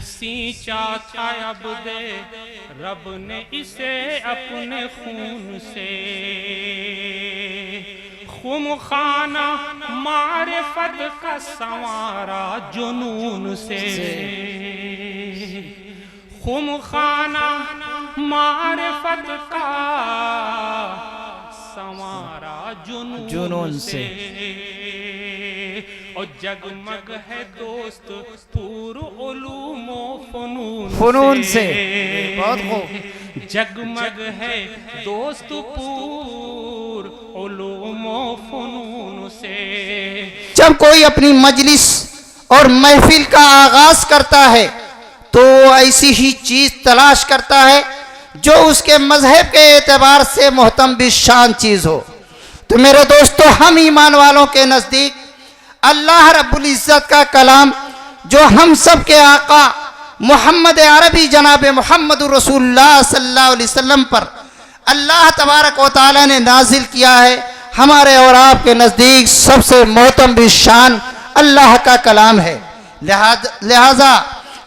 سینچا تھا عبد رب نے اسے اپنے خون سے، خم خانہ معرفت کا سنوارا جنون سے، خم خانہ معرفت کا سنوارا جنون سے، اور جگمگ ہے دوست پور علوم و فنون سے، بہت خوب، جگمگ ہے دوست پور علوم و فنون سے۔ جب کوئی اپنی مجلس اور محفل کا آغاز کرتا ہے تو ایسی ہی چیز تلاش کرتا ہے جو اس کے مذہب کے اعتبار سے محترم شان چیز ہو۔ تو میرے دوستو، ہم ایمان والوں کے نزدیک اللہ رب العزت کا کلام جو ہم سب کے آقا محمد عربی جناب محمد رسول اللہ صلی اللہ علیہ وسلم پر اللہ تبارک و تعالی نے نازل کیا ہے، ہمارے اور آپ کے نزدیک سب سے محترم شان اللہ کا کلام ہے۔ لہذا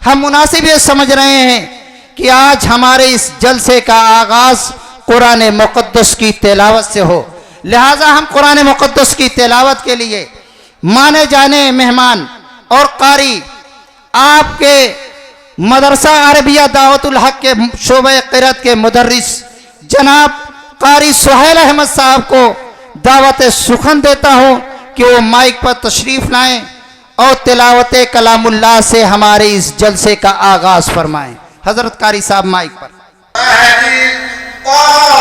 ہم مناسب یہ سمجھ رہے ہیں کہ آج ہمارے اس جلسے کا آغاز قرآن مقدس کی تلاوت سے ہو۔ لہذا ہم قرآن مقدس کی تلاوت کے لیے مانے جانے مہمان اور قاری آپ کے مدرسہ عربیہ دعوت الحق کے شعبہ قرأت کے مدرس جناب قاری سہیل احمد صاحب کو دعوت سخن دیتا ہوں کہ وہ مائک پر تشریف لائیں اور تلاوت کلام اللہ سے ہمارے اس جلسے کا آغاز فرمائیں۔ حضرت قاری صاحب مائک پر۔ وَبَنِيَّ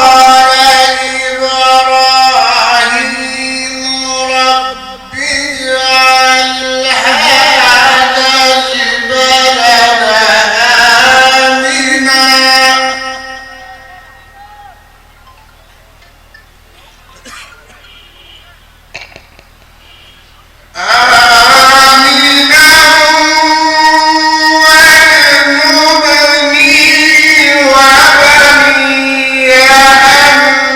أَن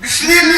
بسم الله